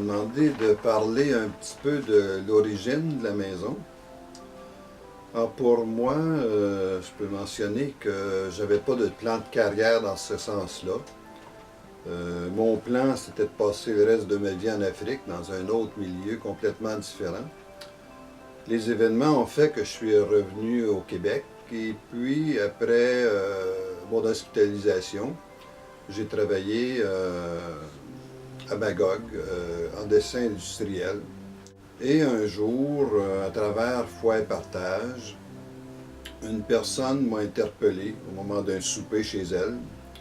demandé de parler un petit peu de l'origine de la maison. Alors pour moi, je peux mentionner que j'avais pas de plan de carrière dans ce sens-là. Mon plan, c'était de passer le reste de ma vie en Afrique, dans un autre milieu complètement différent. Les événements ont fait que je suis revenu au Québec et puis après mon hospitalisation, j'ai travaillé à Magog en dessin industriel. Et un jour, à travers Foi et Partage, une personne m'a interpellé au moment d'un souper chez elle.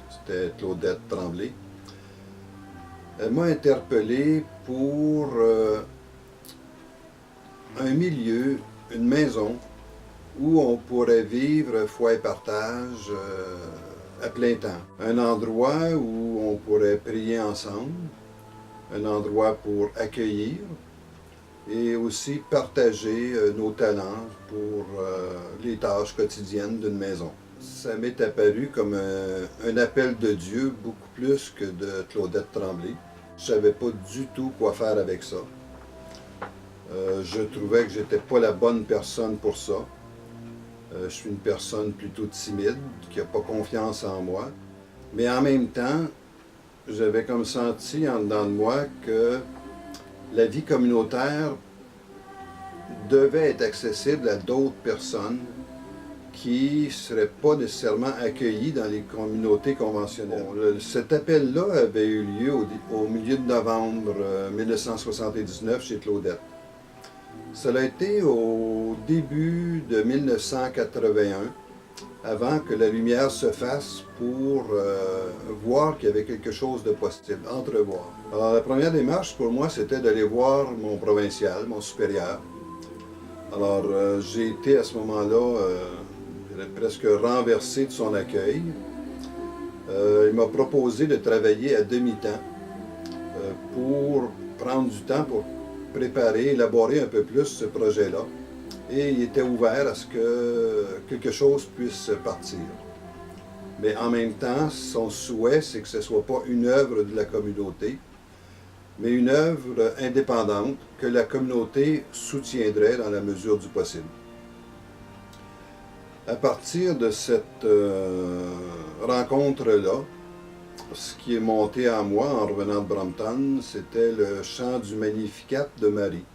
C'était Claudette Tremblay. Elle m'a interpellé pour un milieu, une maison, où on pourrait vivre Foi et Partage à plein temps. Un endroit où on pourrait prier ensemble, un endroit pour accueillir et aussi partager nos talents pour les tâches quotidiennes d'une maison. Ça m'est apparu comme un appel de Dieu, beaucoup plus que de Claudette Tremblay. Je ne savais pas du tout quoi faire avec ça. Je trouvais que j'étais pas la bonne personne pour ça. Je suis une personne plutôt timide, qui n'a pas confiance en moi. Mais en même temps, j'avais comme senti en dedans de moi que la vie communautaire devait être accessible à d'autres personnes qui ne seraient pas nécessairement accueillies dans les communautés conventionnelles. Bon, cet appel-là avait eu lieu au milieu de novembre 1979 chez Claudette. Ça a été au début de 1981, avant que la lumière se fasse pour voir qu'il y avait quelque chose de possible, entrevoir. Alors la première démarche pour moi, c'était d'aller voir mon provincial, mon supérieur. Alors j'ai été à ce moment-là presque renversé de son accueil. Il m'a proposé de travailler à demi-temps pour prendre du temps pour préparer, élaborer un peu plus ce projet-là. Et il était ouvert à ce que quelque chose puisse partir. Mais en même temps, son souhait, c'est que ce ne soit pas une œuvre de la communauté, mais une œuvre indépendante que la communauté soutiendrait dans la mesure du possible. À partir de cette rencontre-là, ce qui est monté en moi en revenant de Brampton, c'était le chant du Magnificat de Marie.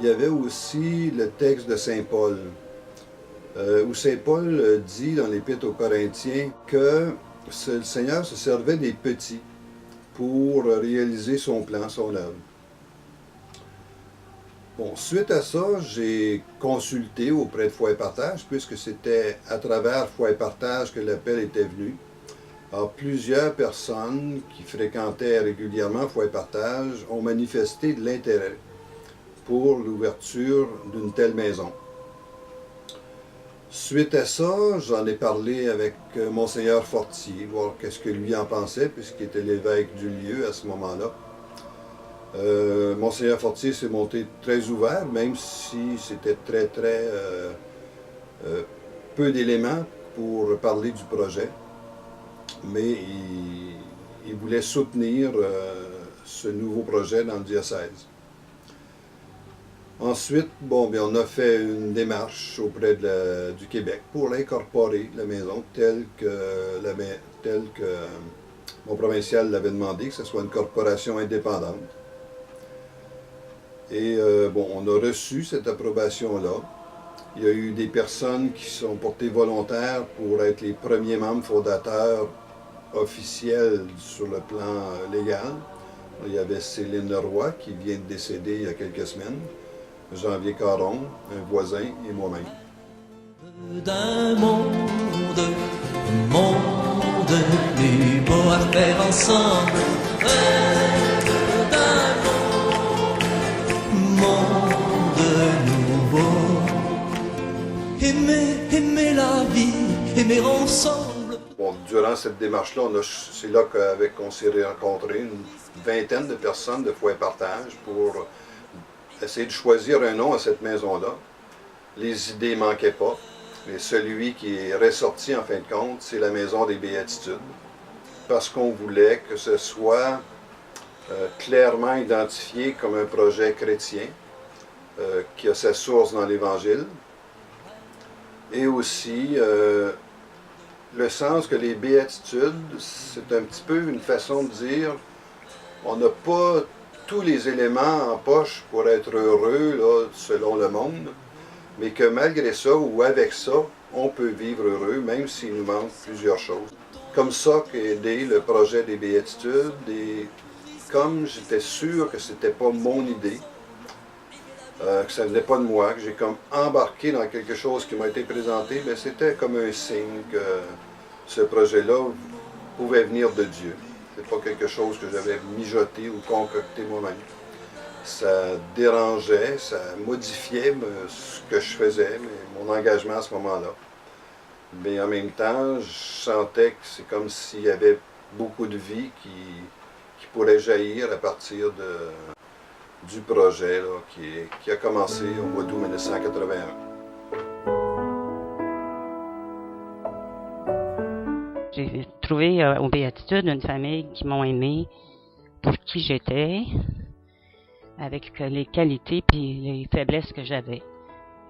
Il y avait aussi le texte de Saint Paul, où Saint Paul dit dans l'Épître aux Corinthiens que le Seigneur se servait des petits pour réaliser son plan, son œuvre. Bon, suite à ça, j'ai consulté auprès de Foi et Partage, puisque c'était à travers Foi et Partage que l'appel était venu. Alors, plusieurs personnes qui fréquentaient régulièrement Foi et Partage ont manifesté de l'intérêt pour l'ouverture d'une telle maison. Suite à ça, j'en ai parlé avec Monseigneur Fortier, voir qu'est-ce que lui en pensait, puisqu'il était l'évêque du lieu à ce moment-là. Monseigneur Fortier s'est montré très ouvert, même si c'était très peu d'éléments pour parler du projet. Mais il voulait soutenir ce nouveau projet dans le diocèse. Ensuite, bon, bien, on a fait une démarche auprès du Québec pour incorporer la maison telle que Mon provincial l'avait demandé que ce soit une corporation indépendante. Et bon, on a reçu cette approbation-là. Il y a eu des personnes qui sont portées volontaires pour être les premiers membres fondateurs officiels sur le plan légal. Il y avait Céline Leroy qui vient de décéder il y a quelques semaines, Janvier Caron, un voisin et moi-même. D'un monde plus beau à faire ensemble. D'un monde nouveau. Aimer la vie, aimer ensemble. Bon, durant cette démarche-là, c'est là qu'on s'est rencontrés, une vingtaine de personnes de Foyer Partage pour essayer de choisir un nom à cette maison-là. Les idées ne manquaient pas. Mais celui qui est ressorti en fin de compte, c'est la Maison des Béatitudes. Parce qu'on voulait que ce soit clairement identifié comme un projet chrétien qui a sa source dans l'Évangile. Et aussi le sens que les béatitudes, c'est un petit peu une façon de dire on n'a pas tous les éléments en poche pour être heureux là, selon le monde, mais que malgré ça ou avec ça, on peut vivre heureux, même s'il nous manque plusieurs choses. Comme ça qu'est né le projet des béatitudes, et comme j'étais sûr que c'était pas mon idée, que ça ne venait pas de moi, que j'ai comme embarqué dans quelque chose qui m'a été présenté, mais c'était comme un signe que ce projet-là pouvait venir de Dieu. C'est pas quelque chose que j'avais mijoté ou concocté moi-même. Ça dérangeait, ça modifiait ce que je faisais, mon engagement à ce moment-là. Mais en même temps, je sentais que c'est comme s'il y avait beaucoup de vie qui pourrait jaillir à partir du projet là, qui a commencé au mois d'août 1981. J'ai trouvé aux Béatitudes une famille qui m'ont aimé pour qui j'étais, avec les qualités et les faiblesses que j'avais.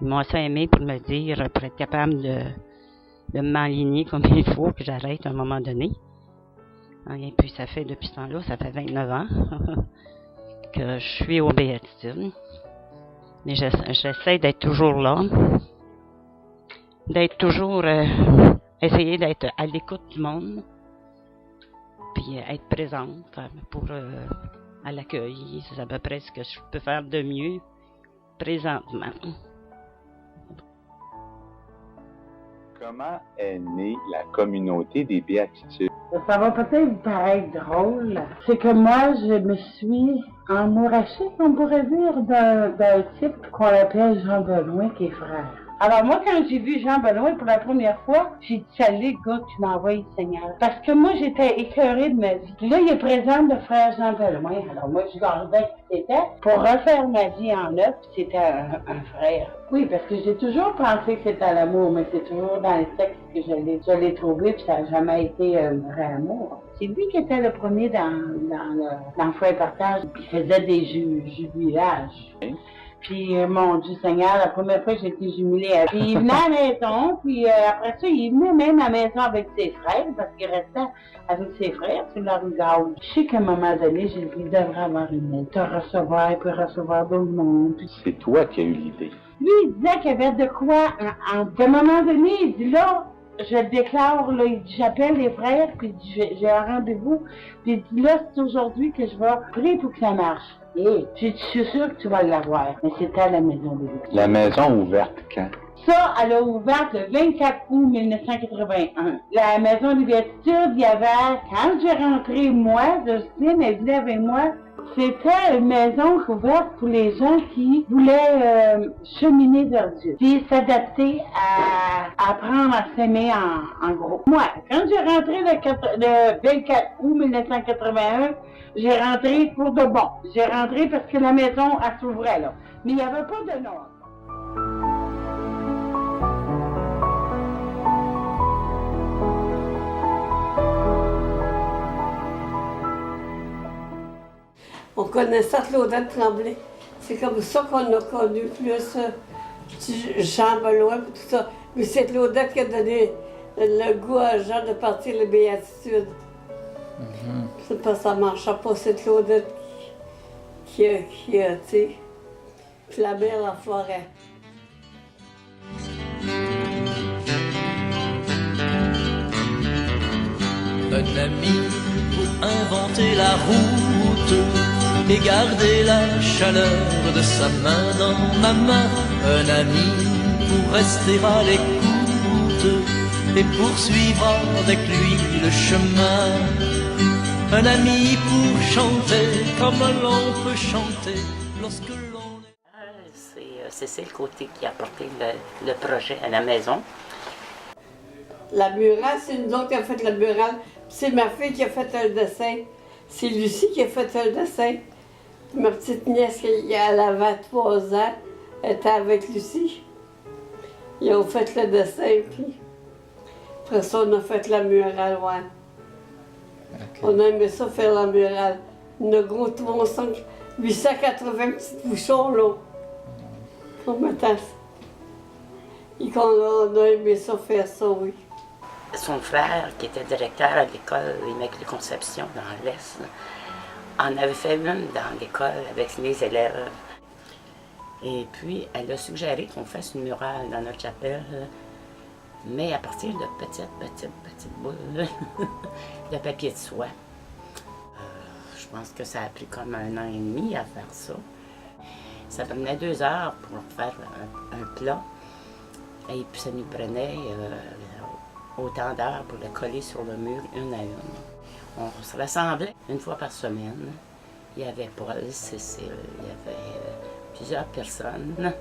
Ils m'ont assez aimé pour me dire, pour être capable de m'aligner comme il faut, que j'arrête à un moment donné. Et puis ça fait, depuis ce temps-là, ça fait 29 ans que je suis aux Béatitudes. Mais j'essaie d'être toujours là, d'être toujours, essayer d'être à l'écoute du monde, puis être présente pour à l'accueil. C'est à peu près ce que je peux faire de mieux présentement. Comment est née la communauté des Béatitudes? Ça va peut-être vous paraître drôle. C'est que moi, je me suis emmourachée, on pourrait dire, d'un type qu'on appelle Jean Benoît, qui est frère. Alors moi, quand j'ai vu Jean Benoît pour la première fois, j'ai dit, salut, gars, tu m'envoies le Seigneur. Parce que moi, j'étais écœurée de ma vie. Puis là, il est présent le frère Jean Benoît. Alors moi, je regardais qui c'était pour refaire ma vie en œuvre, puis c'était un frère. Oui, parce que j'ai toujours pensé que c'était l'amour, mais c'est toujours dans le texte que je l'ai trouvé, puis ça n'a jamais été un vrai amour. C'est lui qui était le premier dans le Foyer Partage, puis il faisait des jubilages. Puis, mon Dieu Seigneur, la première fois que j'ai été jumelée, puis il venait à la maison, puis après ça, il venait même à la maison avec ses frères, parce qu'il restait avec ses frères sur la rue Gaulle. Je sais qu'à un moment donné, j'ai dit, il devrait avoir une aide, te recevoir, puis recevoir d'autres monde. C'est toi qui as eu l'idée. Lui, il disait qu'il y avait de quoi, à un moment donné, il dit là, je le déclare, là, il dit, j'appelle les frères, puis j'ai un rendez-vous, puis il dit là, c'est aujourd'hui que je vais prier pour que ça marche. Et je suis sûre que tu vas l'avoir. Mais c'était à la Maison des Béatitudes. La maison ouverte quand? Ça, elle a ouvert le 24 août 1981. La Maison des Béatitudes, il y avait, quand j'ai rentré, moi, Justine, elle venait avec moi, c'était une maison ouverte pour les gens qui voulaient cheminer vers Dieu, puis s'adapter à apprendre à s'aimer en groupe. Moi, quand j'ai rentré le 24 août 1981, j'ai rentré pour de bon. J'ai rentré parce que la maison, elle s'ouvrait là. Mais il n'y avait pas de nom. On connaissait Claudette Tremblay. C'est comme ça qu'on a connu plus Jean Benoît et tout ça. Mais c'est Claudette qui a donné le goût à Jean de partir les Béatitudes. C'est parce que ça ne marchait pas, c'est Claudette qui a, tu sais, clamé la forêt. Un ami pour inventer la route et garder la chaleur de sa main dans ma main. Un ami pour rester à l'écoute et poursuivre avec lui le chemin. Un ami pour chanter comme l'on peut chanter lorsque l'on est... C'est Cécile Côté qui a porté le projet à la maison. La murale, c'est nous autres qui avons fait la murale. C'est ma fille qui a fait un dessin. C'est Lucie qui a fait un dessin. Ma petite nièce, elle avait 3 ans, elle était avec Lucie. Ils ont fait le dessin, puis après ça, on a fait la murale, ouais. Okay. On a aimé ça faire la murale. On a gros 880 petits bouchons, là. Pour mettre ça. Et on a aimé ça faire ça, oui. Son frère, qui était directeur à l'école Immaculée Conception dans l'Est, en avait fait une dans l'école avec les élèves. Et puis, elle a suggéré qu'on fasse une murale dans notre chapelle, mais à partir de petites boules de papier de soie. Je pense que ça a pris comme 1 an et demi à faire ça. Ça prenait 2 heures pour faire un plat. Et puis ça nous prenait autant d'heures pour le coller sur le mur, une à une. On se rassemblait une fois par semaine. Il y avait Paul, Cécile, il y avait plusieurs personnes.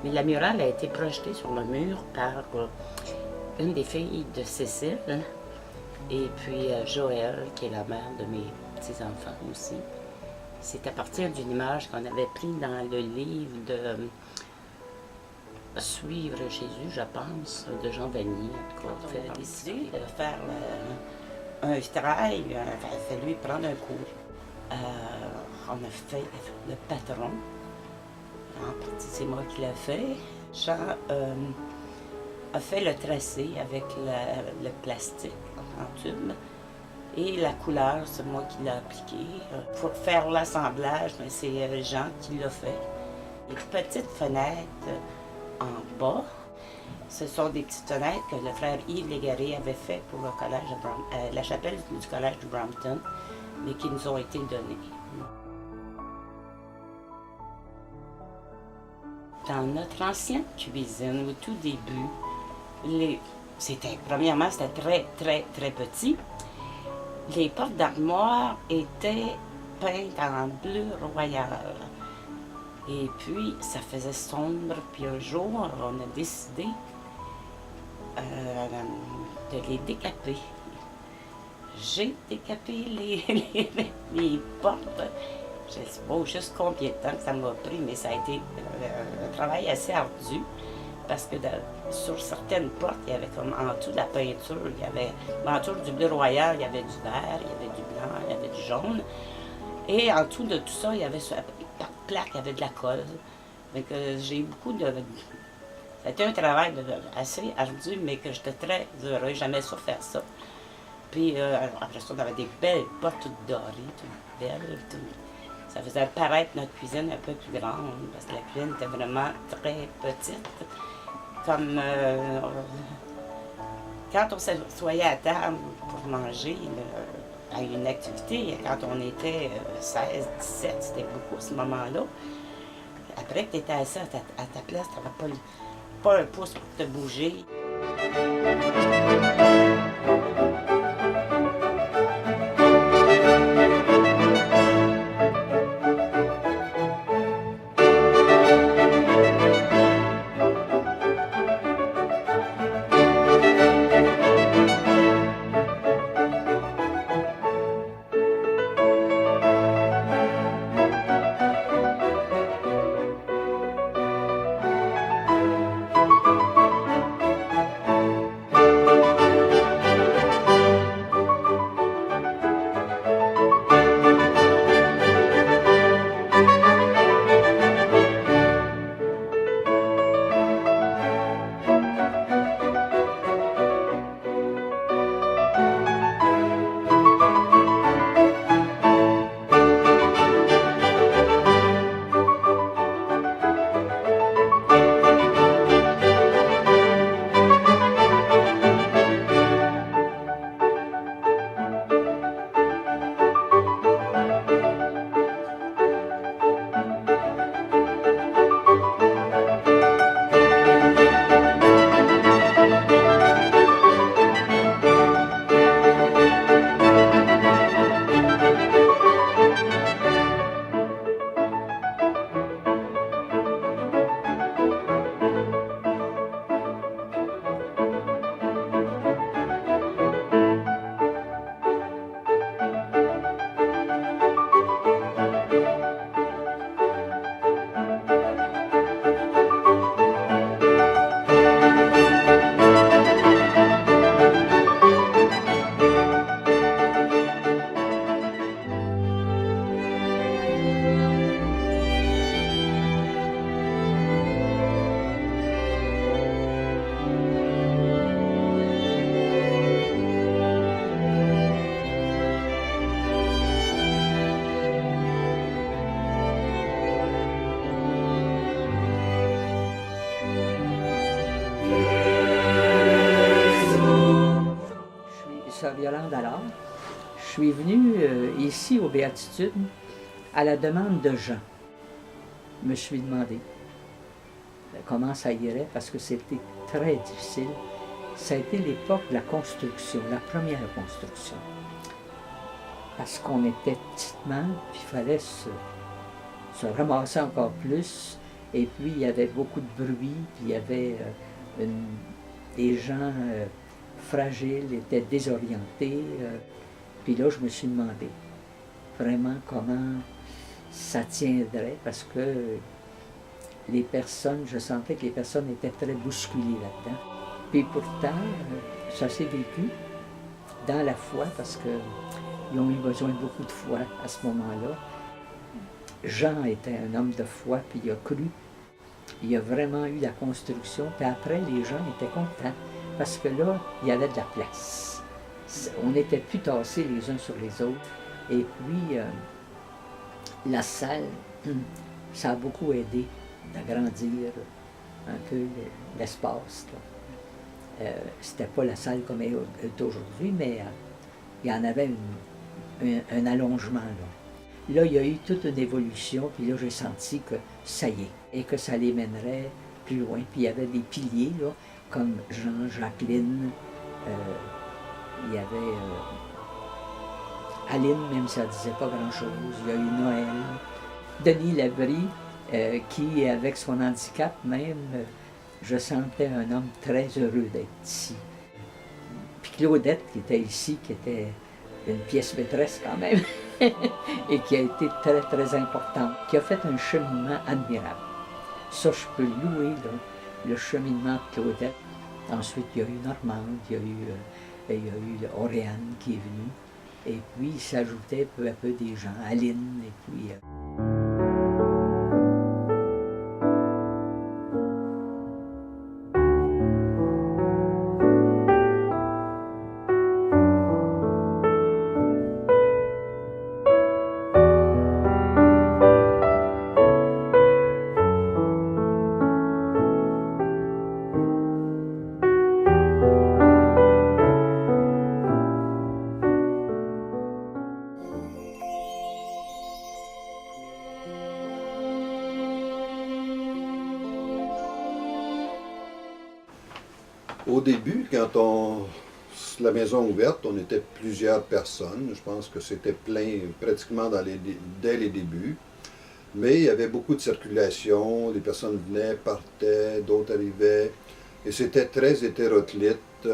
Mais la murale a été projetée sur le mur par une des filles de Cécile et puis Joël, qui est la mère de mes petits-enfants aussi. C'est à partir d'une image qu'on avait prise dans le livre de Suivre Jésus, je pense, de Jean Vanier. On a décidé de faire un vitrail, il a fallu prendre un cours. On a fait le patron. En partie, c'est moi qui l'ai fait. Jean a fait le tracé avec le plastique en tube. Et la couleur, c'est moi qui l'ai appliquée. Pour faire l'assemblage, c'est Jean qui l'a fait. Les petites fenêtres en bas, ce sont des petites fenêtres que le frère Yves Légaré avait fait pour le collège de la chapelle du collège de Brampton, mais qui nous ont été données. Dans notre ancienne cuisine, au tout début, premièrement, c'était très petit. Les portes d'armoire étaient peintes en bleu royal. Et puis, ça faisait sombre. Puis un jour, on a décidé de les décaper. J'ai décapé les portes. Je ne sais pas juste combien de temps que ça m'a pris, mais ça a été un travail assez ardu. Parce que sur certaines portes, il y avait comme en dessous de la peinture, il y avait en dessous du bleu royal, il y avait du vert, il y avait du blanc, il y avait du jaune. Et en dessous de tout ça, il y avait par plaque, il y avait de la colle. Donc j'ai eu beaucoup de... C'était un travail assez ardu, mais que j'étais très heureuse. J'aimais ça faire ça. Puis après ça, on avait des belles portes toutes dorées, toutes belles. Ça faisait paraître notre cuisine un peu plus grande, parce que la cuisine était vraiment très petite. Comme quand on s'assoyait à table pour manger à une activité, quand on était 16, 17, c'était beaucoup à ce moment-là. Après que tu étais assis à ta place, tu n'avais pas un pouce pour te bouger. Marie-Yolande Allard. Je suis venue ici aux Béatitudes à la demande de Jean. Je me suis demandé comment ça irait parce que c'était très difficile. Ça a été l'époque de la construction, la première construction. Parce qu'on était petitement, puis il fallait se ramasser encore plus. Et puis il y avait beaucoup de bruit, puis il y avait des gens fragiles, étaient désorientés. Puis là, je me suis demandé vraiment comment ça tiendrait, parce que les personnes, je sentais que les personnes étaient très bousculées là-dedans. Puis pourtant, ça s'est vécu dans la foi, parce qu'ils ont eu besoin de beaucoup de foi à ce moment-là. Jean était un homme de foi, puis il a cru. Il a vraiment eu la construction, puis après, les gens étaient contents, parce que là, il y avait de la place. On n'était plus tassés les uns sur les autres. Et puis, la salle, ça a beaucoup aidé d'agrandir un peu l'espace. C'était pas la salle comme elle est aujourd'hui, mais il y en avait un allongement. Là, il y a eu toute une évolution, puis là, j'ai senti que ça y est, et que ça les mènerait plus loin. Puis il y avait des piliers, là, comme Jean, Jacqueline, il y avait Aline, même si ça ne disait pas grand-chose, il y a eu Noël, Denis Labrie, qui, avec son handicap même, je sentais un homme très heureux d'être ici. Puis Claudette, qui était ici, qui était une pièce maîtresse quand même, et qui a été très, très importante, qui a fait un cheminement admirable. Ça, je peux louer le cheminement de Claudette. Ensuite, il y a eu Normande, il y a eu Oriane qui est venue, et puis il s'ajoutait peu à peu des gens, Aline, et puis... Au début, quand la maison ouverte, on était plusieurs personnes. Je pense que c'était plein pratiquement dès les débuts. Mais il y avait beaucoup de circulation, les personnes venaient, partaient, d'autres arrivaient. Et c'était très hétéroclite.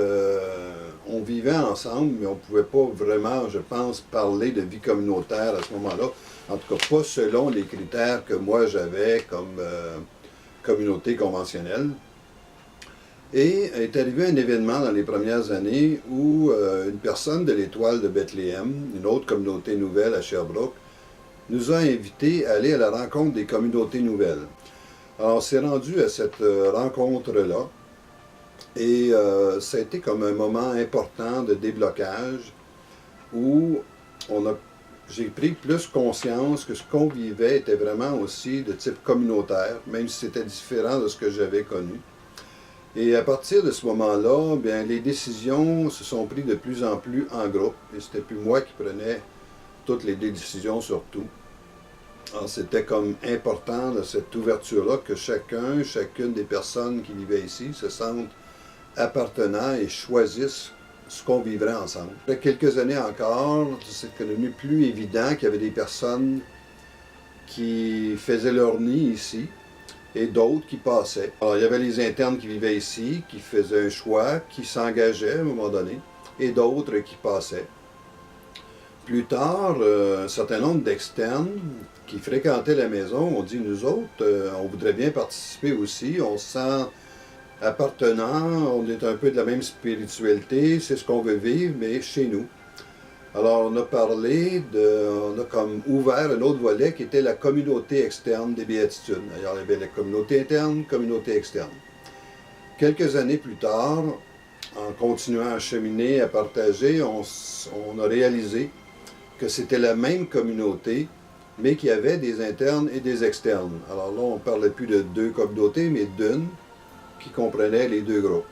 On vivait ensemble, mais on ne pouvait pas vraiment, je pense, parler de vie communautaire à ce moment-là. En tout cas, pas selon les critères que moi j'avais comme communauté conventionnelle. Et est arrivé un événement dans les premières années où une personne de l'Étoile de Bethléem, une autre communauté nouvelle à Sherbrooke, nous a invités à aller à la rencontre des communautés nouvelles. Alors on s'est rendu à cette rencontre-là et ça a été comme un moment important de déblocage où j'ai pris plus conscience que ce qu'on vivait était vraiment aussi de type communautaire, même si c'était différent de ce que j'avais connu. Et à partir de ce moment-là, bien, les décisions se sont prises de plus en plus en groupe. Et c'était plus moi qui prenais toutes les décisions sur tout. Alors c'était comme important, de cette ouverture-là, que chacune des personnes qui vivaient ici se sentent appartenant et choisissent ce qu'on vivrait ensemble. Après quelques années encore, c'est devenu plus évident qu'il y avait des personnes qui faisaient leur nid ici, et d'autres qui passaient. Alors, il y avait les internes qui vivaient ici, qui faisaient un choix, qui s'engageaient à un moment donné, et d'autres qui passaient. Plus tard, un certain nombre d'externes qui fréquentaient la maison ont dit, nous autres, on voudrait bien participer aussi, on se sent appartenant, on est un peu de la même spiritualité, c'est ce qu'on veut vivre, mais chez nous. Alors, on a comme ouvert un autre volet qui était la communauté externe des Béatitudes. Alors, il y avait la communauté interne, communauté externe. Quelques années plus tard, en continuant à cheminer, à partager, on a réalisé que c'était la même communauté, mais qu'il y avait des internes et des externes. Alors là, on ne parlait plus de deux communautés, mais d'une qui comprenait les deux groupes.